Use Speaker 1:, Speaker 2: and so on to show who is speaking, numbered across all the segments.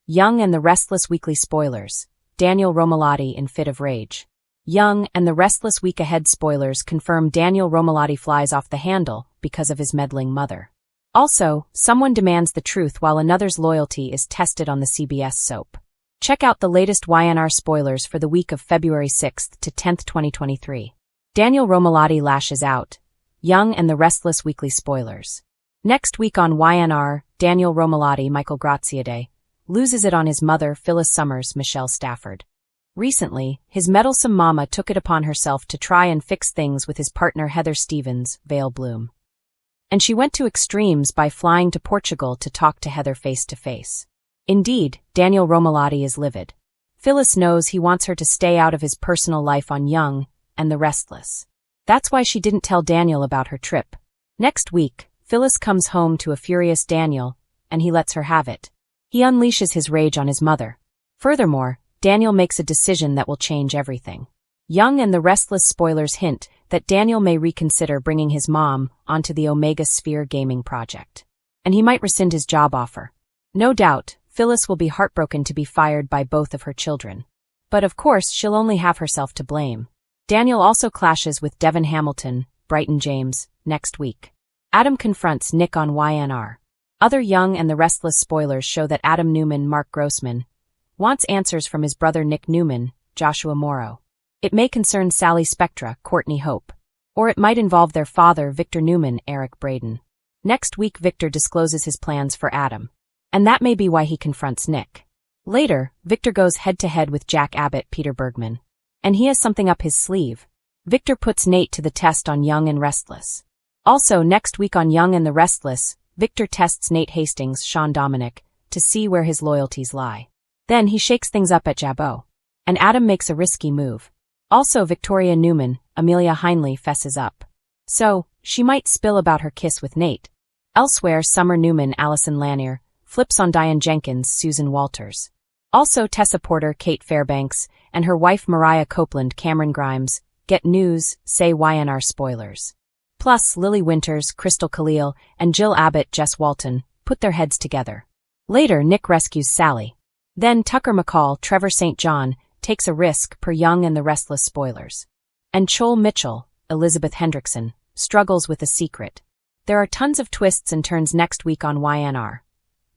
Speaker 1: Young and the Restless weekly spoilers. Daniel Romalotti in fit of rage. Young and the Restless week ahead spoilers confirm Daniel Romalotti flies off the handle because of his meddling mother. Also, someone demands the truth while another's loyalty is tested on the CBS soap. Check out the latest YandR spoilers for the week of February 6th to 10th, 2023. Daniel Romalotti lashes out. Young and the Restless weekly spoilers. Next week on YandR, Daniel Romalotti, Michael Graziadei, loses it on his mother, Phyllis Summers, Michelle Stafford. Recently, his meddlesome mama took it upon herself to try and fix things with his partner Heather Stevens, Vale Bloom. And she went to extremes by flying to Portugal to talk to Heather face to face. Indeed, Daniel Romalotti is livid. Phyllis knows he wants her to stay out of his personal life on Young and the Restless. That's why she didn't tell Daniel about her trip. Next week, Phyllis comes home to a furious Daniel, and he lets her have it. He unleashes his rage on his mother. Furthermore, Daniel makes a decision that will change everything. Young and the Restless spoilers hint that Daniel may reconsider bringing his mom onto the Omega Sphere gaming project. And he might rescind his job offer. No doubt, Phyllis will be heartbroken to be fired by both of her children. But of course, she'll only have herself to blame. Daniel also clashes with Devin Hamilton, Brighton James, next week. Adam confronts Nick on YandR. Other Young and the Restless spoilers show that Adam Newman, Mark Grossman, wants answers from his brother Nick Newman, Joshua Morrow. It may concern Sally Spectra, Courtney Hope. Or it might involve their father, Victor Newman, Eric Braden. Next week, Victor discloses his plans for Adam. And that may be why he confronts Nick. Later, Victor goes head-to-head with Jack Abbott, Peter Bergman. And he has something up his sleeve. Victor puts Nate to the test on Young and Restless. Also, next week on Young and the Restless, Victor tests Nate Hastings, Sean Dominic, to see where his loyalties lie. Then he shakes things up at Jabot. And Adam makes a risky move. Also, Victoria Newman, Amelia Heinle, fesses up. So, she might spill about her kiss with Nate. Elsewhere, Summer Newman, Allison Lanier, flips on Diane Jenkins, Susan Walters. Also, Tessa Porter, Kate Fairbanks, and her wife Mariah Copeland, Cameron Grimes, get news, say YandR spoilers. Plus, Lily Winters, Crystal Khalil, and Jill Abbott, Jess Walton, put their heads together. Later, Nick rescues Sally. Then Tucker McCall, Trevor St. John, takes a risk per Young and the Restless spoilers. And Joel Mitchell, Elizabeth Hendrickson, struggles with a secret. There are tons of twists and turns next week on YandR.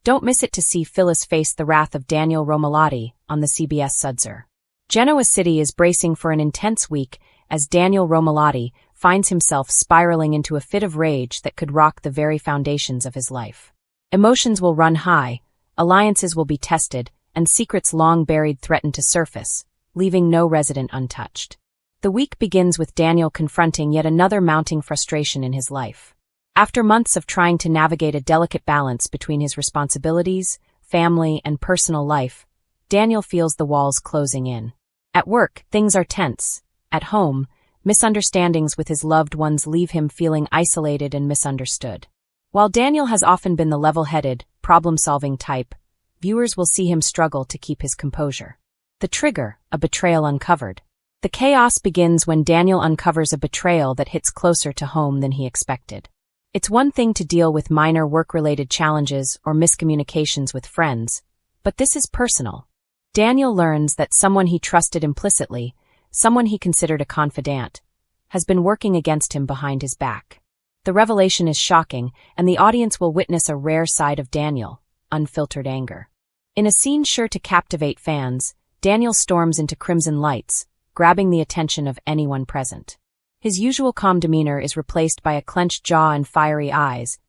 Speaker 1: Don't miss it to see Phyllis face the wrath of Daniel Romalotti on the CBS Sudzer. Genoa City is bracing for an intense week as Daniel Romalotti finds himself spiraling into a fit of rage that could rock the very foundations of his life. Emotions will run high, alliances will be tested, and secrets long buried threaten to surface, leaving no resident untouched. The week begins with Daniel confronting yet another mounting frustration in his life. After months of trying to navigate a delicate balance between his responsibilities, family, and personal life, Daniel feels the walls closing in. At work, things are tense. At home, misunderstandings with his loved ones leave him feeling isolated and misunderstood. While Daniel has often been the level-headed, problem-solving type, viewers will see him struggle to keep his composure. The trigger, a betrayal uncovered. The chaos begins when Daniel uncovers a betrayal that hits closer to home than he expected. It's one thing to deal with minor work-related challenges or miscommunications with friends, but this is personal. Daniel learns that someone he trusted implicitly, someone he considered a confidant, has been working against him behind his back. The revelation is shocking, and the audience will witness a rare side of Daniel, unfiltered anger. In a scene sure to captivate fans, Daniel storms into Crimson Lights, grabbing the attention of anyone present. His usual calm demeanor is replaced by a clenched jaw and fiery eyes,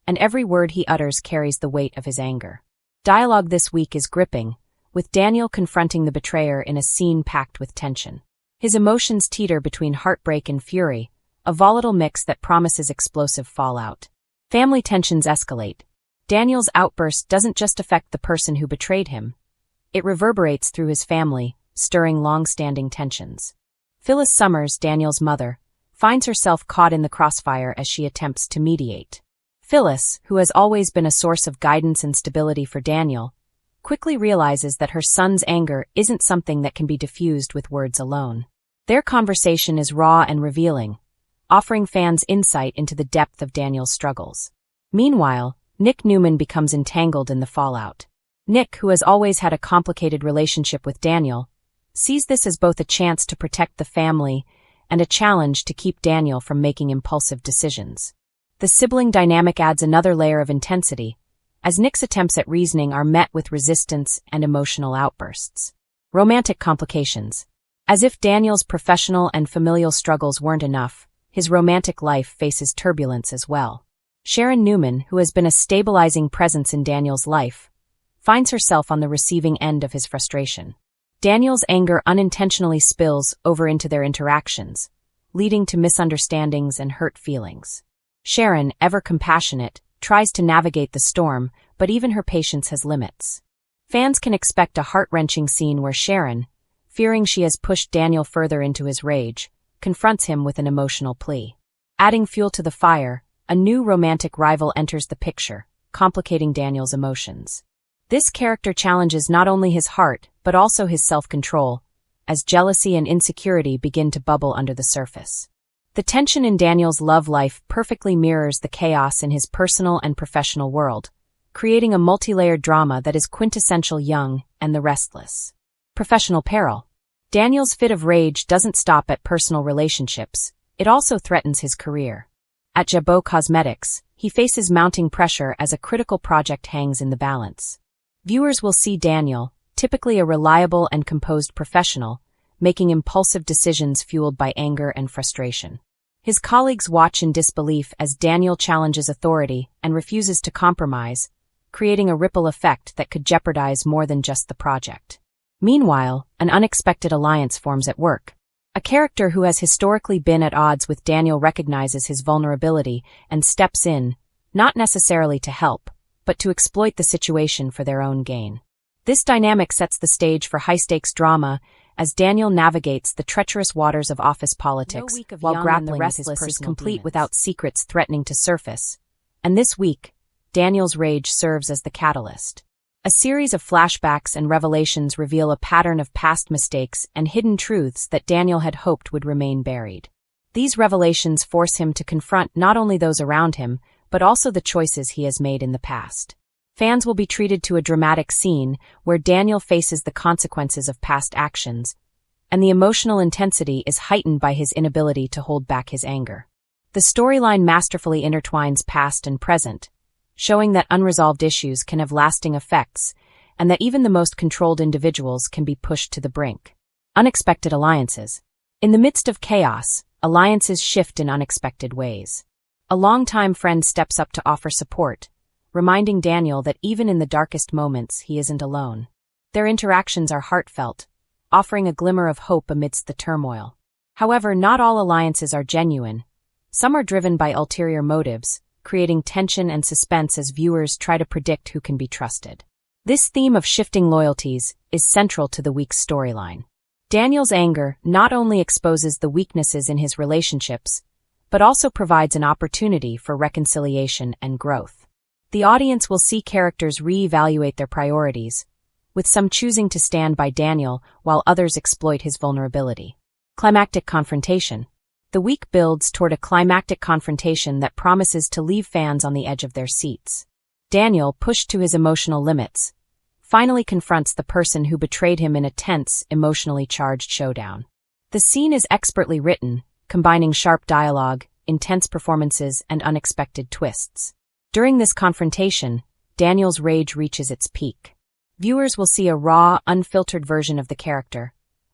Speaker 1: and every word he utters carries the weight of his anger. Dialogue this week is gripping, with Daniel confronting the betrayer in a scene packed with tension. His emotions teeter between heartbreak and fury, a volatile mix that promises explosive fallout. Family tensions escalate. Daniel's outburst doesn't just affect the person who betrayed him. It reverberates through his family, stirring long-standing tensions. Phyllis Summers, Daniel's mother, finds herself caught in the crossfire as she attempts to mediate. Phyllis, who has always been a source of guidance and stability for Daniel, quickly realizes that her son's anger isn't something that can be diffused with words alone. Their conversation is raw and revealing, offering fans insight into the depth of Daniel's struggles. Meanwhile, Nick Newman becomes entangled in the fallout. Nick, who has always had a complicated relationship with Daniel, sees this as both a chance to protect the family and a challenge to keep Daniel from making impulsive decisions. The sibling dynamic adds another layer of intensity, as Nick's attempts at reasoning are met with resistance and emotional outbursts. Romantic complications. As if Daniel's professional and familial struggles weren't enough, his romantic life faces turbulence as well. Sharon Newman, who has been a stabilizing presence in Daniel's life, finds herself on the receiving end of his frustration. Daniel's anger unintentionally spills over into their interactions, leading to misunderstandings and hurt feelings. Sharon, ever compassionate, tries to navigate the storm, but even her patience has limits. Fans can expect a heart-wrenching scene where Sharon, fearing she has pushed Daniel further into his rage, confronts him with an emotional plea. Adding fuel to the fire, a new romantic rival enters the picture, complicating Daniel's emotions. This character challenges not only his heart, but also his self-control, as jealousy and insecurity begin to bubble under the surface. The tension in Daniel's love life perfectly mirrors the chaos in his personal and professional world, creating a multi-layered drama that is quintessential Young and the Restless. Professional peril. Daniel's fit of rage doesn't stop at personal relationships, it also threatens his career. At Jabot Cosmetics, he faces mounting pressure as a critical project hangs in the balance. Viewers will see Daniel, typically a reliable and composed professional, making impulsive decisions fueled by anger and frustration. His colleagues watch in disbelief as Daniel challenges authority and refuses to compromise, creating a ripple effect that could jeopardize more than just the project. Meanwhile, an unexpected alliance forms at work. A character who has historically been at odds with Daniel recognizes his vulnerability and steps in, not necessarily to help, but to exploit the situation for their own gain. This dynamic sets the stage for high-stakes drama as Daniel navigates the treacherous waters of office politics while grappling with his personal complete demons. Without secrets threatening to surface. And this week, Daniel's rage serves as the catalyst. A series of flashbacks and revelations reveal a pattern of past mistakes and hidden truths that Daniel had hoped would remain buried. These revelations force him to confront not only those around him, but also the choices he has made in the past. Fans will be treated to a dramatic scene where Daniel faces the consequences of past actions, and the emotional intensity is heightened by his inability to hold back his anger. The storyline masterfully intertwines past and present, showing that unresolved issues can have lasting effects, and that even the most controlled individuals can be pushed to the brink. Unexpected alliances. In the midst of chaos, alliances shift in unexpected ways. A longtime friend steps up to offer support, reminding Daniel that even in the darkest moments he isn't alone. Their interactions are heartfelt, offering a glimmer of hope amidst the turmoil. However, not all alliances are genuine. Some are driven by ulterior motives, creating tension and suspense as viewers try to predict who can be trusted. This theme of shifting loyalties is central to the week's storyline. Daniel's anger not only exposes the weaknesses in his relationships, but also provides an opportunity for reconciliation and growth. The audience will see characters re-evaluate their priorities, with some choosing to stand by Daniel while others exploit his vulnerability. Climactic confrontation. The week builds toward a climactic confrontation that promises to leave fans on the edge of their seats. Daniel, pushed to his emotional limits, finally confronts the person who betrayed him in a tense, emotionally charged showdown. The scene is expertly written, combining sharp dialogue, intense performances, and unexpected twists. During this confrontation, Daniel's rage reaches its peak. Viewers will see a raw, unfiltered version of the character,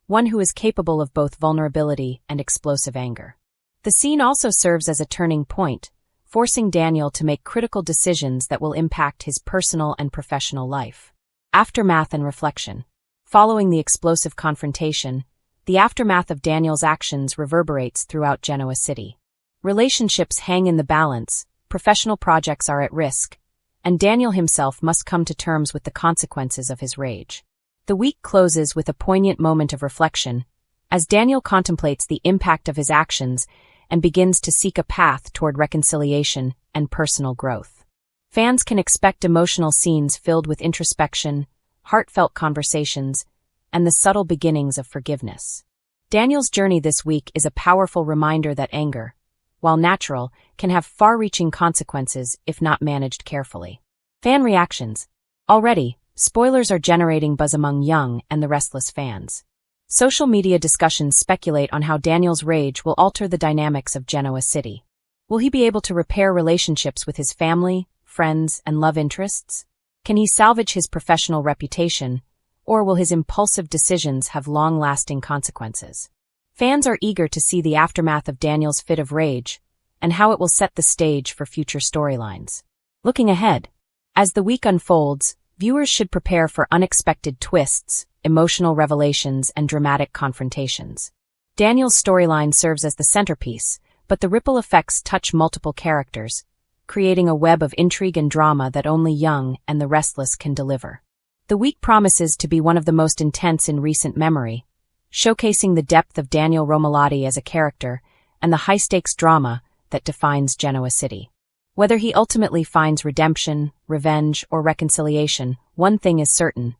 Speaker 1: one who is capable of both vulnerability and explosive anger. The scene also serves as a turning point, forcing Daniel to make critical decisions that will impact his personal and professional life. Aftermath and reflection. Following the explosive confrontation, the aftermath of Daniel's actions reverberates throughout Genoa City. Relationships hang in the balance, professional projects are at risk, and Daniel himself must come to terms with the consequences of his rage. The week closes with a poignant moment of reflection, as Daniel contemplates the impact of his actions and begins to seek a path toward reconciliation and personal growth. Fans can expect emotional scenes filled with introspection, heartfelt conversations, and the subtle beginnings of forgiveness. Daniel's journey this week is a powerful reminder that anger, while natural, can have far-reaching consequences if not managed carefully. Fan reactions. Already, spoilers are generating buzz among young and the Restless fans. Social media discussions speculate on how Daniel's rage will alter the dynamics of Genoa City. Will he be able to repair relationships with his family, friends, and love interests? Can he salvage his professional reputation, or will his impulsive decisions have long-lasting consequences? Fans are eager to see the aftermath of Daniel's fit of rage and how it will set the stage for future storylines. Looking ahead, as the week unfolds, viewers should prepare for unexpected twists, emotional revelations, and dramatic confrontations. Daniel's storyline serves as the centerpiece, but the ripple effects touch multiple characters, creating a web of intrigue and drama that only Young and the Restless can deliver. The week promises to be one of the most intense in recent memory, showcasing the depth of Daniel Romalotti as a character and the high-stakes drama that defines Genoa City. Whether he ultimately finds redemption, revenge, or reconciliation, one thing is certain: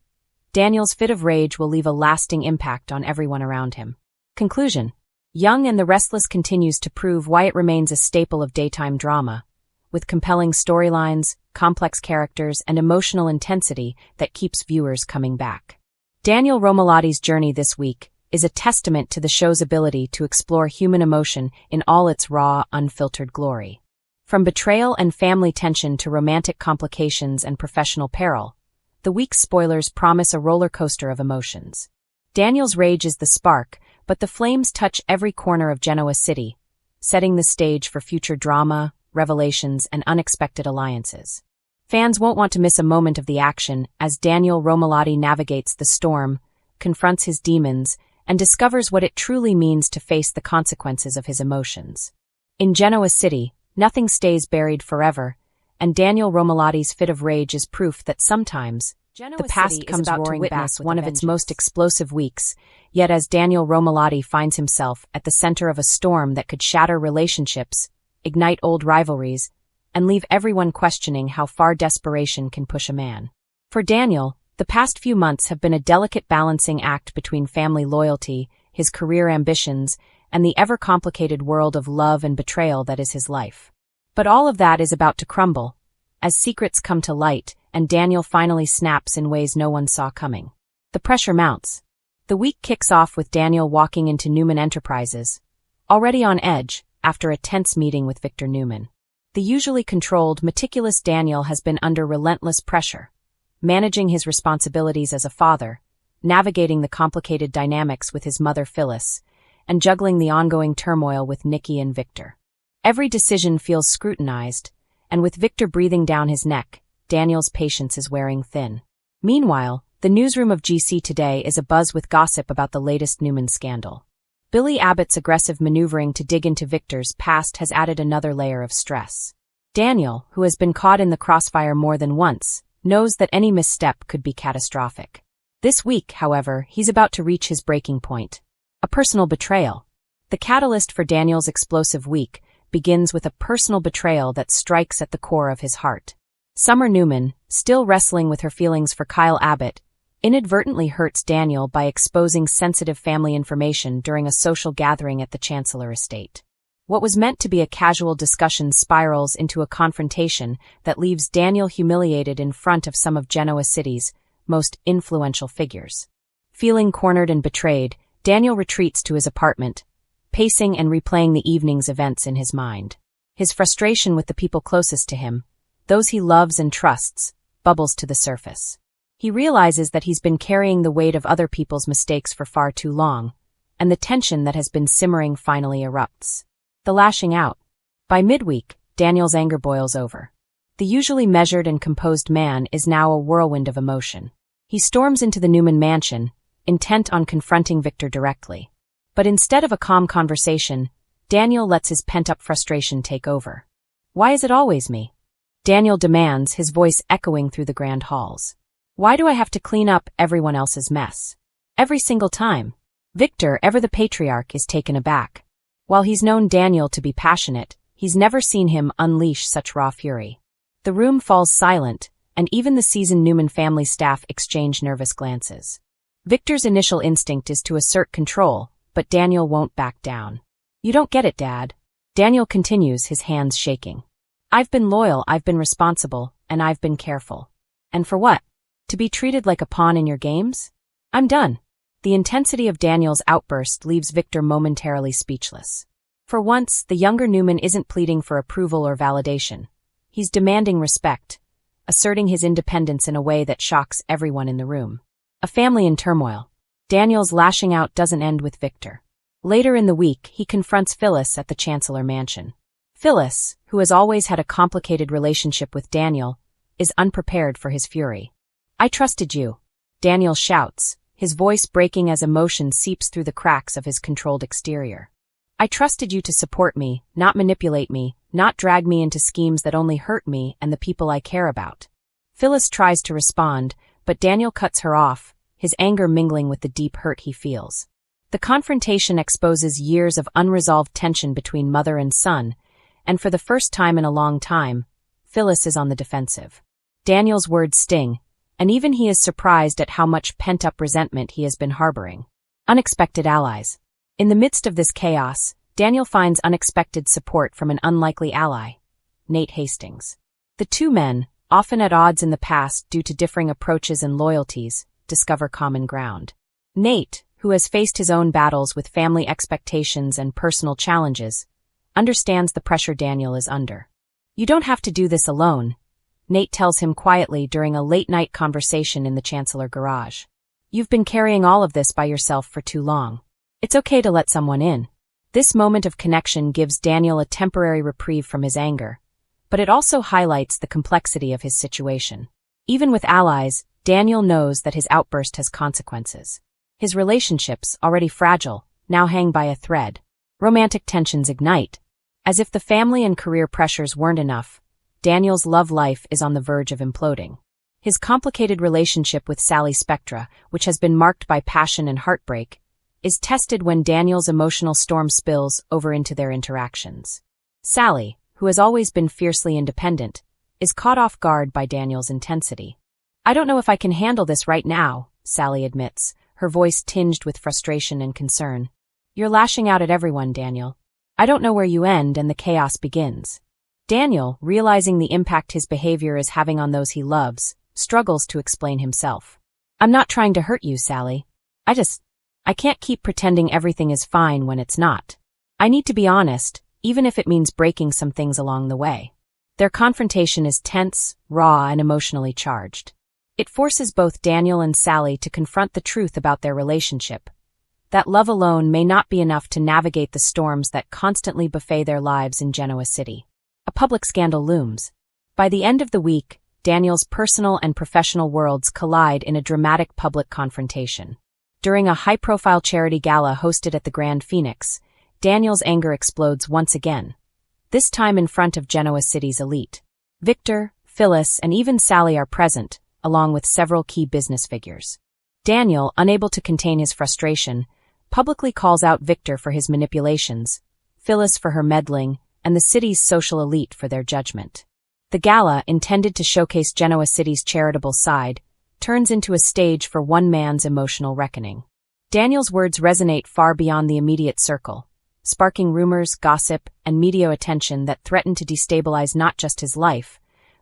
Speaker 1: Daniel's fit of rage will leave a lasting impact on everyone around him. Conclusion: Young and the Restless continues to prove why it remains a staple of daytime drama, with compelling storylines, complex characters, and emotional intensity that keeps viewers coming back. Daniel Romalotti's journey this week is a testament to the show's ability to explore human emotion in all its raw, unfiltered glory. From betrayal and family tension to romantic complications and professional peril, the week's spoilers promise a roller coaster of emotions. Daniel's rage is the spark, but the flames touch every corner of Genoa City, setting the stage for future drama, revelations, and unexpected alliances. Fans won't want to miss a moment of the action as Daniel Romalotti navigates the storm, confronts his demons, and discovers what it truly means to face the consequences of his emotions. In Genoa City, nothing stays buried forever, and Daniel Romalotti's fit of rage is proof that sometimes the past comes roaring back. One of its most explosive weeks, yet as Daniel Romalotti finds himself at the center of a storm that could shatter relationships, ignite old rivalries, and leave everyone questioning how far desperation can push a man. For Daniel, the past few months have been a delicate balancing act between family loyalty, his career ambitions, and the ever-complicated world of love and betrayal that is his life. But all of that is about to crumble, as secrets come to light and Daniel finally snaps in ways no one saw coming. The pressure mounts. The week kicks off with Daniel walking into Newman Enterprises, already on edge after a tense meeting with Victor Newman. The usually controlled, meticulous Daniel has been under relentless pressure, managing his responsibilities as a father, navigating the complicated dynamics with his mother Phyllis, and juggling the ongoing turmoil with Nikki and Victor. Every decision feels scrutinized, and with Victor breathing down his neck, Daniel's patience is wearing thin. Meanwhile, the newsroom of GC today is abuzz with gossip about the latest Newman scandal. Billy Abbott's aggressive maneuvering to dig into Victor's past has added another layer of stress. Daniel, who has been caught in the crossfire more than once, knows that any misstep could be catastrophic. This week, however, he's about to reach his breaking point. A personal betrayal. The catalyst for Daniel's explosive week begins with a personal betrayal that strikes at the core of his heart. Summer Newman, still wrestling with her feelings for Kyle Abbott, inadvertently hurts Daniel by exposing sensitive family information during a social gathering at the Chancellor estate. What was meant to be a casual discussion spirals into a confrontation that leaves Daniel humiliated in front of some of Genoa City's most influential figures. Feeling cornered and betrayed, Daniel retreats to his apartment, pacing and replaying the evening's events in his mind. His frustration with the people closest to him, those he loves and trusts, bubbles to the surface. He realizes that he's been carrying the weight of other people's mistakes for far too long, and the tension that has been simmering finally erupts. The lashing out. By midweek, Daniel's anger boils over. The usually measured and composed man is now a whirlwind of emotion. He storms into the Newman mansion, intent on confronting Victor directly. But instead of a calm conversation, Daniel lets his pent-up frustration take over. "Why is it always me?" Daniel demands, his voice echoing through the grand halls. "Why do I have to clean up everyone else's mess? Every single time." Victor, ever the patriarch, is taken aback. While he's known Daniel to be passionate, he's never seen him unleash such raw fury. The room falls silent, and even the seasoned Newman family staff exchange nervous glances. Victor's initial instinct is to assert control, but Daniel won't back down. "You don't get it, Dad." Daniel continues, his hands shaking. "I've been loyal, I've been responsible, and I've been careful. And for what? To be treated like a pawn in your games? I'm done. The intensity of Daniel's outburst leaves Victor momentarily speechless. For once, the younger Newman isn't pleading for approval or validation. He's demanding respect, asserting his independence in a way that shocks everyone in the room. A family in turmoil. Daniel's lashing out doesn't end with Victor. Later in the week, he confronts Phyllis at the Chancellor Mansion. Phyllis, who has always had a complicated relationship with Daniel, is unprepared for his fury. I trusted you, Daniel shouts, his voice breaking as emotion seeps through the cracks of his controlled exterior. I trusted you to support me, not manipulate me, not drag me into schemes that only hurt me and the people I care about. Phyllis tries to respond, but Daniel cuts her off, his anger mingling with the deep hurt he feels. The confrontation exposes years of unresolved tension between mother and son, and for the first time in a long time, Phyllis is on the defensive. Daniel's words sting, and even he is surprised at how much pent-up resentment he has been harboring. Unexpected allies. In the midst of this chaos, Daniel finds unexpected support from an unlikely ally, Nate Hastings. The two men, often at odds in the past due to differing approaches and loyalties, discover common ground. Nate, who has faced his own battles with family expectations and personal challenges, understands the pressure Daniel is under. You don't have to do this alone, Nate tells him quietly during a late-night conversation in the Chancellor garage. You've been carrying all of this by yourself for too long. It's okay to let someone in. This moment of connection gives Daniel a temporary reprieve from his anger, but it also highlights the complexity of his situation. Even with allies, Daniel knows that his outburst has consequences. His relationships, already fragile, now hang by a thread. Romantic tensions ignite. As if the family and career pressures weren't enough, Daniel's love life is on the verge of imploding. His complicated relationship with Sally Spectra, which has been marked by passion and heartbreak, is tested when Daniel's emotional storm spills over into their interactions. Sally, who has always been fiercely independent, is caught off guard by Daniel's intensity. I don't know if I can handle this right now, Sally admits, her voice tinged with frustration and concern. You're lashing out at everyone, Daniel. I don't know where you end and the chaos begins. Daniel, realizing the impact his behavior is having on those he loves, struggles to explain himself. I'm not trying to hurt you, Sally. I can't keep pretending everything is fine when it's not. I need to be honest, even if it means breaking some things along the way. Their confrontation is tense, raw, and emotionally charged. It forces both Daniel and Sally to confront the truth about their relationship. That love alone may not be enough to navigate the storms that constantly buffet their lives in Genoa City. A public scandal looms. By the end of the week, Daniel's personal and professional worlds collide in a dramatic public confrontation. During a high-profile charity gala hosted at the Grand Phoenix, Daniel's anger explodes once again, this time in front of Genoa City's elite. Victor, Phyllis, and even Sally are present, along with several key business figures. Daniel, unable to contain his frustration, publicly calls out Victor for his manipulations, Phyllis for her meddling, and the city's social elite for their judgment. The gala, intended to showcase Genoa City's charitable side, turns into a stage for one man's emotional reckoning. Daniel's words resonate far beyond the immediate circle, sparking rumors, gossip, and media attention that threaten to destabilize not just his life,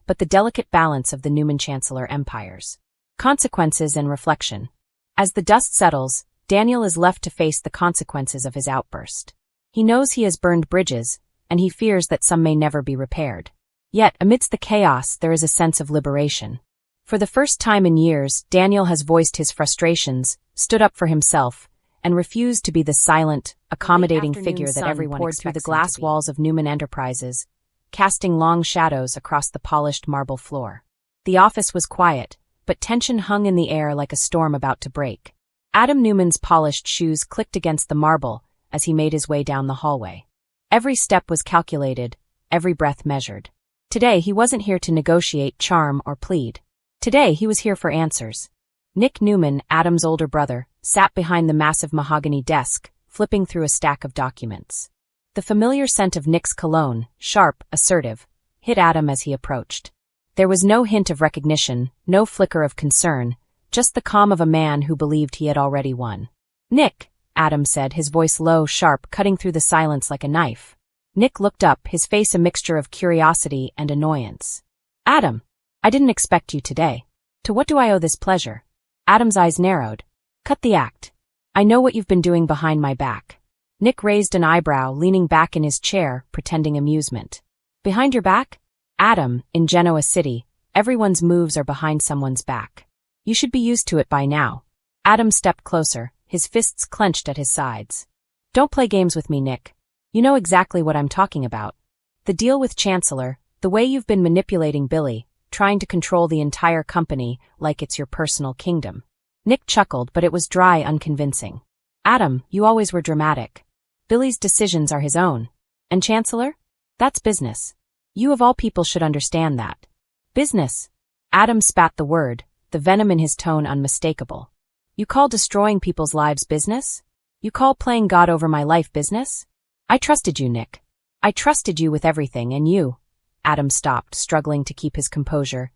Speaker 1: but the delicate balance of the Newman Chancellor empires. Consequences and reflection. As the dust settles, Daniel is left to face the consequences of his outburst. He knows he has burned bridges, and he fears that some may never be repaired. Yet, amidst the chaos, there is a sense of liberation. For the first time in years, Daniel has voiced his frustrations, stood up for himself, and refused to be the silent, accommodating figure that everyone expects through the glass walls of Newman Enterprises, casting long shadows across the polished marble floor. The office was quiet, but tension hung in the air like a storm about to break. Adam Newman's polished shoes clicked against the marble as he made his way down the hallway. Every step was calculated, every breath measured. Today he wasn't here to negotiate, charm, or plead. Today he was here for answers. Nick Newman, Adam's older brother, sat behind the massive mahogany desk, flipping through a stack of documents. The familiar scent of Nick's cologne, sharp, assertive, hit Adam as he approached. There was no hint of recognition, no flicker of concern, just the calm of a man who believed he had already won. Nick, Adam said, his voice low, sharp, cutting through the silence like a knife. Nick looked up, his face a mixture of curiosity and annoyance. Adam, I didn't expect you today. To what do I owe this pleasure? Adam's eyes narrowed. Cut the act. I know what you've been doing behind my back. Nick raised an eyebrow, leaning back in his chair, pretending amusement. Behind your back? Adam, in Genoa City, everyone's moves are behind someone's back. You should be used to it by now. Adam stepped closer, his fists clenched at his sides. Don't play games with me, Nick. You know exactly what I'm talking about. The deal with Chancellor, the way you've been manipulating Billy, trying to control the entire company like it's your personal kingdom. Nick chuckled, but it was dry, unconvincing. Adam, you always were dramatic. Billy's decisions are his own. And Chancellor? That's business. You of all people should understand that. Business. Adam spat the word, the venom in his tone unmistakable. You call destroying people's lives business? You call playing God over my life business? I trusted you, Nick. I trusted you with everything, and you... Adam stopped, struggling to keep his composure.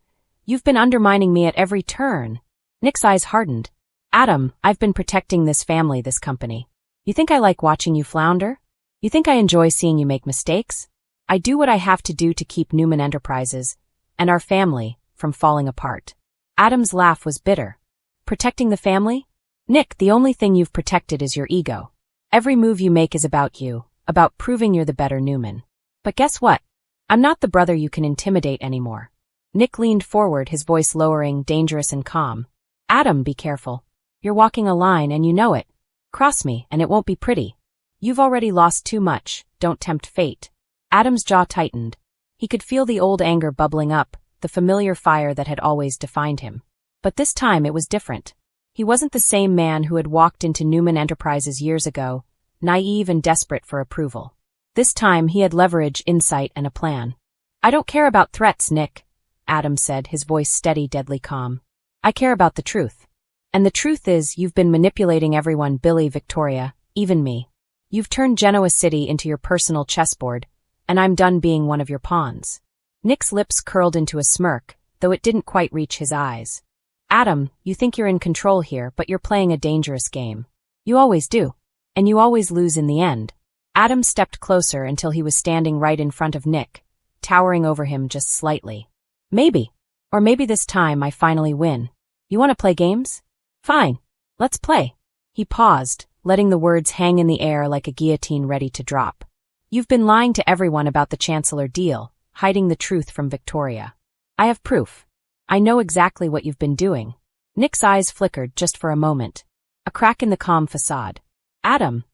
Speaker 1: You've been undermining me at every turn. Nick's eyes hardened. Adam, I've been protecting this family, this company. You think I like watching you flounder? You think I enjoy seeing you make mistakes? I do what I have to do to keep Newman Enterprises, and our family, from falling apart. Adam's laugh was bitter. Protecting the family? Nick, the only thing you've protected is your ego. Every move you make is about you, about proving you're the better Newman. But guess what? I'm not the brother you can intimidate anymore. Nick leaned forward, his voice lowering, dangerous and calm. Adam, be careful. You're walking a line and you know it. Cross me, and it won't be pretty. You've already lost too much, don't tempt fate. Adam's jaw tightened. He could feel the old anger bubbling up, the familiar fire that had always defined him. But this time it was different. He wasn't the same man who had walked into Newman Enterprises years ago, naive and desperate for approval. This time he had leverage, insight, and a plan. I don't care about threats, Nick, Adam said, his voice steady, deadly calm. I care about the truth. And the truth is, you've been manipulating everyone, Billy, Victoria, even me. You've turned Genoa City into your personal chessboard, and I'm done being one of your pawns. Nick's lips curled into a smirk, though it didn't quite reach his eyes. Adam, you think you're in control here, but you're playing a dangerous game. You always do. And you always lose in the end. Adam stepped closer until he was standing right in front of Nick, towering over him just slightly. Maybe. Or maybe this time I finally win. You want to play games? Fine. Let's play. He paused, letting the words hang in the air like a guillotine ready to drop. You've been lying to everyone about the Chancellor deal, hiding the truth from Victoria. I have proof. I know exactly what you've been doing. Nick's eyes flickered just for a moment. A crack in the calm facade. Adam.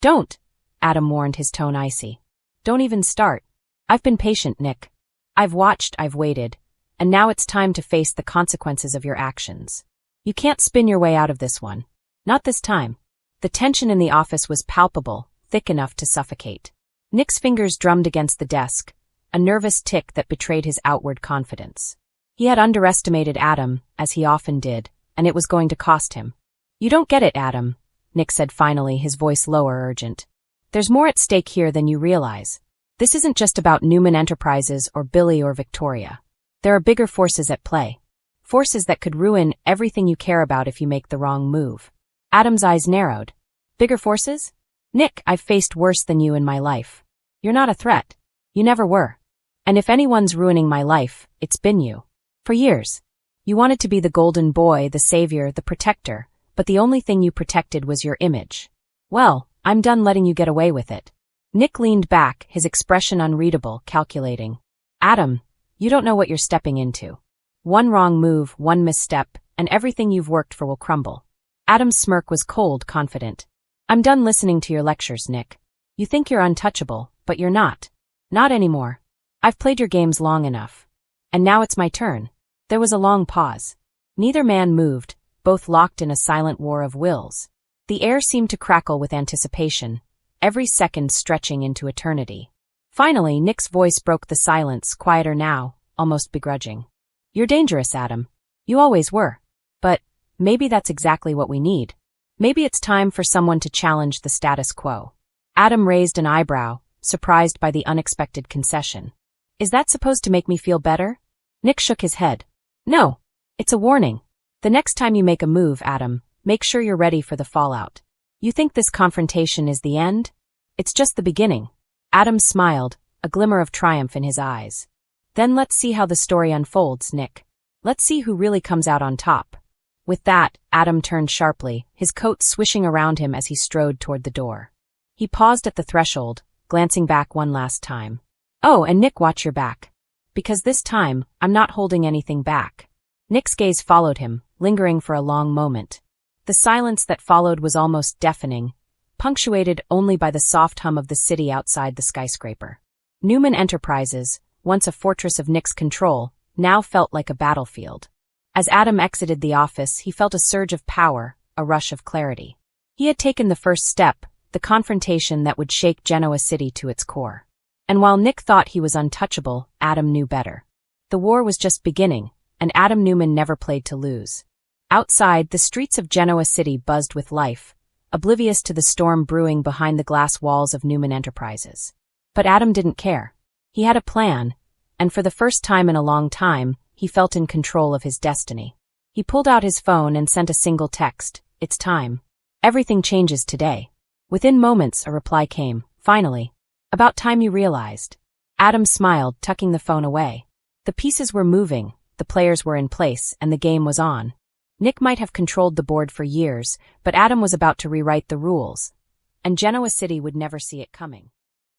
Speaker 1: Don't. Adam warned, his tone icy. Don't even start. I've been patient, Nick. I've watched, I've waited. And now it's time to face the consequences of your actions. You can't spin your way out of this one. Not this time. The tension in the office was palpable, thick enough to suffocate. Nick's fingers drummed against the desk, a nervous tick that betrayed his outward confidence. He had underestimated Adam, as he often did, and it was going to cost him. You don't get it, Adam, Nick said finally, his voice lower, urgent. There's more at stake here than you realize. This isn't just about Newman Enterprises or Billy or Victoria. There are bigger forces at play. Forces that could ruin everything you care about if you make the wrong move. Adam's eyes narrowed. Bigger forces? Nick, I've faced worse than you in my life. You're not a threat. You never were. And if anyone's ruining my life, it's been you. For years. You wanted to be the golden boy, the savior, the protector, but the only thing you protected was your image. Well, I'm done letting you get away with it. Nick leaned back, his expression unreadable, calculating. Adam, you don't know what you're stepping into. One wrong move, one misstep, and everything you've worked for will crumble. Adam's smirk was cold, confident. I'm done listening to your lectures, Nick. You think you're untouchable, but you're not. Not anymore. I've played your games long enough. And now it's my turn. There was a long pause. Neither man moved, both locked in a silent war of wills. The air seemed to crackle with anticipation, every second stretching into eternity. Finally, Nick's voice broke the silence, quieter now, almost begrudging. You're dangerous, Adam. You always were. But maybe that's exactly what we need. Maybe it's time for someone to challenge the status quo. Adam raised an eyebrow, surprised by the unexpected concession. Is that supposed to make me feel better? Nick shook his head. No. It's a warning. The next time you make a move, Adam, make sure you're ready for the fallout. You think this confrontation is the end? It's just the beginning. Adam smiled, a glimmer of triumph in his eyes. Then let's see how the story unfolds, Nick. Let's see who really comes out on top. With that, Adam turned sharply, his coat swishing around him as he strode toward the door. He paused at the threshold, glancing back one last time. Oh, and Nick, watch your back. Because this time, I'm not holding anything back. Nick's gaze followed him, lingering for a long moment. The silence that followed was almost deafening, punctuated only by the soft hum of the city outside the skyscraper. Newman Enterprises, once a fortress of Nick's control, now felt like a battlefield. As Adam exited the office, he felt a surge of power, a rush of clarity. He had taken the first step, the confrontation that would shake Genoa City to its core. And while Nick thought he was untouchable, Adam knew better. The war was just beginning, and Adam Newman never played to lose. Outside, the streets of Genoa City buzzed with life, oblivious to the storm brewing behind the glass walls of Newman Enterprises. But Adam didn't care. He had a plan, and for the first time in a long time, he felt in control of his destiny. He pulled out his phone and sent a single text. It's time. Everything changes today. Within moments, a reply came. Finally. About time you realized. Adam smiled, tucking the phone away. The pieces were moving, the players were in place, and the game was on. Nick might have controlled the board for years, but Adam was about to rewrite the rules, and Genoa City would never see it coming.